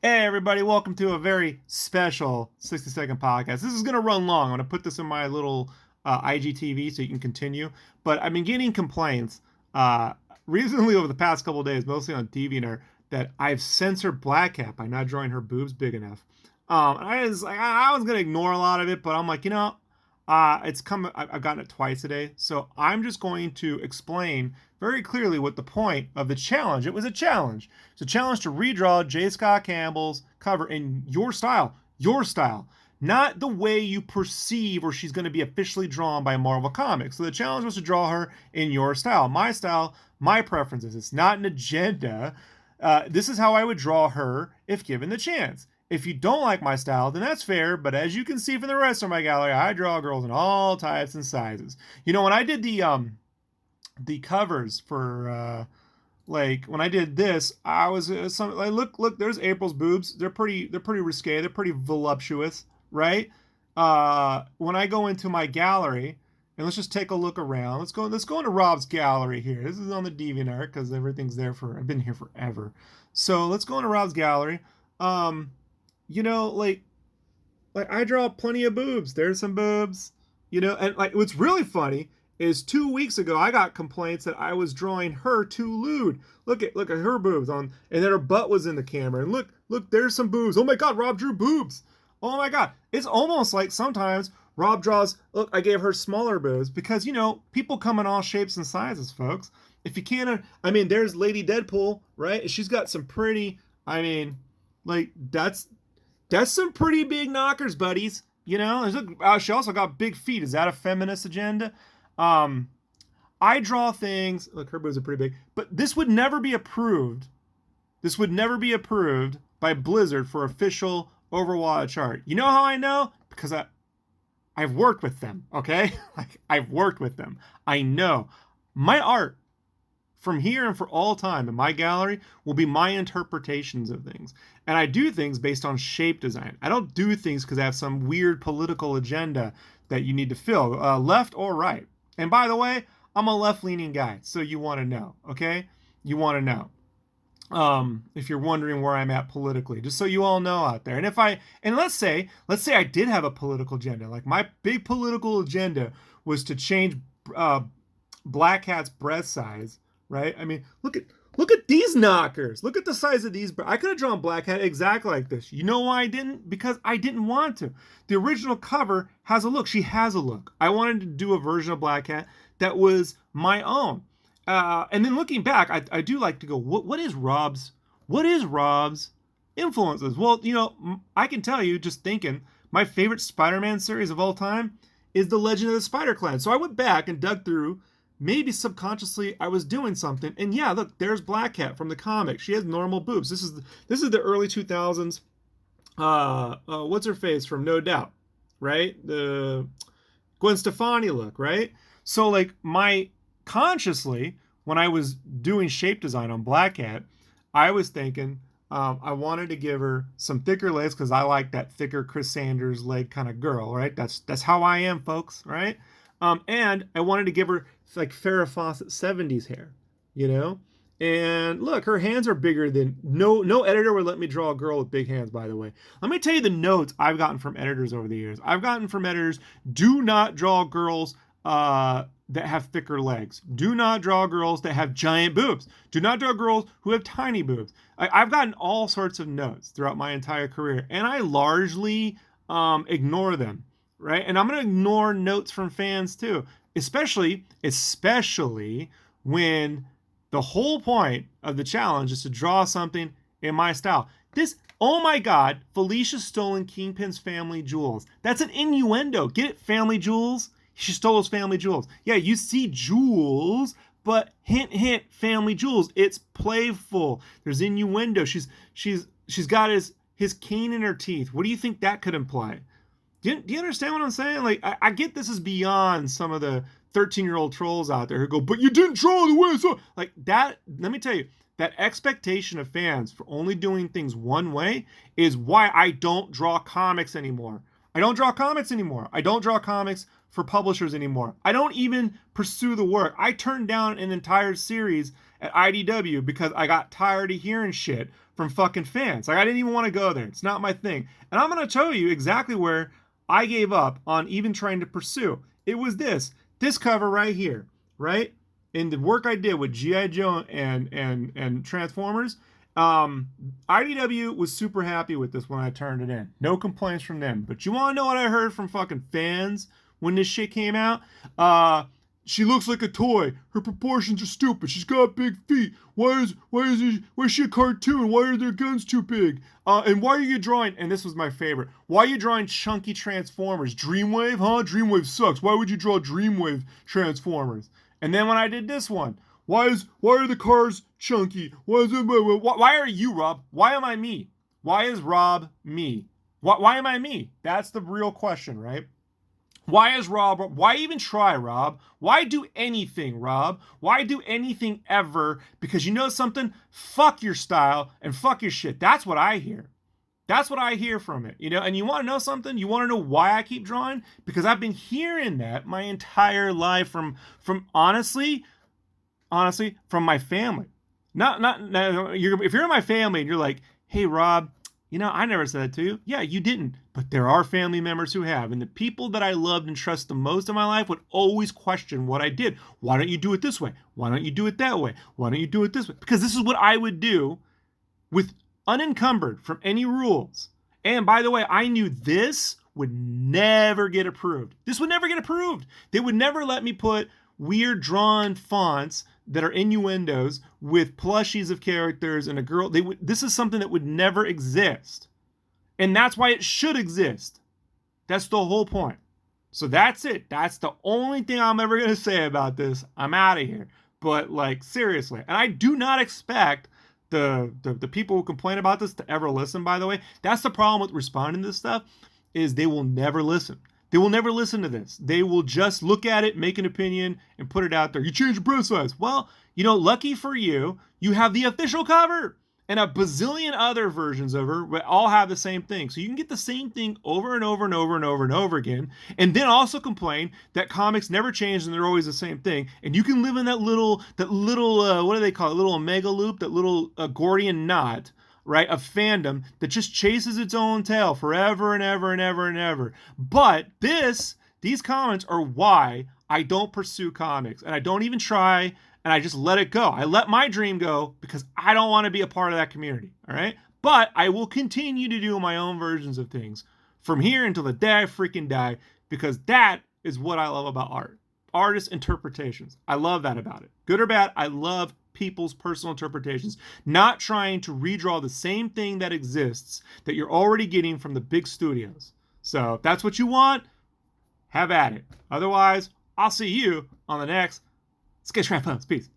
Hey everybody, welcome to a very special 60-second podcast. This is going to run long. I'm going to put this in my little IGTV so you can continue. But I've been getting complaints uh, recently over the past couple of days, mostly on TV, that I've censored Blackcat by not drawing her boobs big enough. I was going to ignore a lot of it, but I'm like, it's come. I've gotten it twice today, so I'm just going to explain very clearly what the point of the challenge. It was a challenge. It's a challenge to redraw J. Scott Campbell's cover in your style, not the way you perceive or she's going to be officially drawn by Marvel Comics. So the challenge was to draw her in your style, my preferences. It's not an agenda. This is how I would draw her if given the chance. If you don't like my style, then that's fair, but as you can see from the rest of my gallery, I draw girls in all types and sizes. When I did the covers for when I did this, I was look, there's April's boobs. They're pretty risque. They're pretty voluptuous, right? When I go into my gallery, and let's just take a look around. Let's go into Rob's gallery here. This is on the DeviantArt because everything's there I've been here forever. So let's go into Rob's gallery. You know, like I draw plenty of boobs. There's some boobs, and what's really funny is 2 weeks ago I got complaints that I was drawing her too lewd. Look at her boobs and then her butt was in the camera. And look, there's some boobs. Oh my God, Rob drew boobs. Oh my God, it's almost like sometimes Rob draws. Look, I gave her smaller boobs because people come in all shapes and sizes, folks. If you can't, there's Lady Deadpool, right? She's got some pretty. That's some pretty big knockers, buddies. She also got big feet. Is that a feminist agenda? I draw things. Look, her boobs are pretty big. But this would never be approved. This would never be approved by Blizzard for official Overwatch art. You know how I know? Because I've worked with them, okay? I've worked with them. I know. My art from here and for all time in my gallery will be my interpretations of things. And I do things based on shape design. I don't do things because I have some weird political agenda that you need to fill, left or right. And by the way, I'm a left-leaning guy, so you want to know, okay? You want to know. If you're wondering where I'm at politically, just so you all know out there. And let's say I did have a political agenda. Like my big political agenda was to change Blackcat's breast size. Right? Look at these knockers. Look at the size of these. I could have drawn Blackcat exactly like this. You know why I didn't? Because I didn't want to. The original cover has a look. She has a look. I wanted to do a version of Blackcat that was my own. And then looking back, I do like to go, what is Rob's influences? Well, I can tell you just thinking, my favorite Spider-Man series of all time is The Legend of the Spider-Clan. So I went back and dug through. Maybe subconsciously I was doing something, and yeah, look, there's Blackcat from the comic. She has normal boobs. This is the early 2000s. What's her face from No Doubt, right? The Gwen Stefani look, right? So my consciously when I was doing shape design on Blackcat, I was thinking I wanted to give her some thicker legs because I like that thicker Chris Sanders leg kind of girl, right? That's how I am, folks, right? And I wanted to give her Farrah Fawcett 70s hair, And look, her hands are bigger than no editor would let me draw a girl with big hands, by the way. Let me tell you the notes I've gotten from editors over the years. I've gotten from editors, do not draw girls that have thicker legs. Do not draw girls that have giant boobs. Do not draw girls who have tiny boobs. I've gotten all sorts of notes throughout my entire career, and I largely ignore them. Right? And I'm going to ignore notes from fans too, especially when the whole point of the challenge is to draw something in my style. Oh my God, Felicia stolen Kingpin's family jewels. That's an innuendo. Get it? Family jewels? She stole his family jewels. Yeah, you see jewels, but hint, hint, family jewels. It's playful. There's innuendo. She's got his cane in her teeth. What do you think that could imply? Do you understand what I'm saying? I get this is beyond some of the 13-year-old trolls out there who go, but you didn't draw the way. So that, let me tell you, that expectation of fans for only doing things one way is why I don't draw comics anymore. I don't draw comics for publishers anymore. I don't even pursue the work. I turned down an entire series at IDW because I got tired of hearing shit from fucking fans. Like, I didn't even want to go there. It's not my thing. And I'm going to tell you exactly where I gave up on even trying to pursue. It was this cover right here, right? In the work I did with G.I. Joe and Transformers, IDW was super happy with this when I turned it in. No complaints from them. But you want to know what I heard from fucking fans when this shit came out? She looks like a toy. Her proportions are stupid. She's got big feet. Why is she a cartoon? Why are their guns too big? And why are you drawing, and this was my favorite, why are you drawing chunky Transformers? Dreamwave, huh? Dreamwave sucks. Why would you draw Dreamwave Transformers? And then when I did this one, why are the cars chunky? Why are you, Rob? Why am I me? Why is Rob me? Why am I me? That's the real question, right? Why is Rob? Why even try, Rob? Why do anything, Rob? Why do anything ever? Because you know something? Fuck your style and fuck your shit. That's what I hear. That's what I hear from it, you know? And you want to know something? You want to know why I keep drawing? Because I've been hearing that my entire life from honestly, from my family. If you're in my family and you're like, hey, Rob, you know, I never said that to you. Yeah, you didn't. But there are family members who have. And the people that I loved and trust the most in my life would always question what I did. Why don't you do it this way? Why don't you do it that way? Why don't you do it this way? Because this is what I would do with unencumbered from any rules. And by the way, I knew this would never get approved. This would never get approved. They would never let me put weird drawn fonts that are innuendos with plushies of characters and a girl. This is something that would never exist. And that's why it should exist. That's the whole point. So that's it. That's the only thing I'm ever going to say about this. I'm out of here. But like, seriously. And I do not expect the people who complain about this to ever listen, by the way. That's the problem with responding to this stuff, is they will never listen. They will never listen to this. They will just look at it, make an opinion, and put it out there. You change your breast size. Well, you know, lucky for you, you have the official cover and a bazillion other versions of her, but all have the same thing. So you can get the same thing over and over and over and over and over again, and then also complain that comics never change and they're always the same thing. And you can live in that little what do they call it? Little omega loop, that little Gordian knot, right, of fandom that just chases its own tail forever and ever and ever and ever. But these comments are why I don't pursue comics, and I don't even try, and I just let it go. I let my dream go because I don't want to be a part of that community, all right? But I will continue to do my own versions of things from here until the day I freaking die, because that is what I love about art. Artist interpretations. I love that about it. Good or bad, I love people's personal interpretations, not trying to redraw the same thing that exists that you're already getting from the big studios. So if that's what you want, have at it. Otherwise, I'll see you on the next Sketch Rap Post. Peace.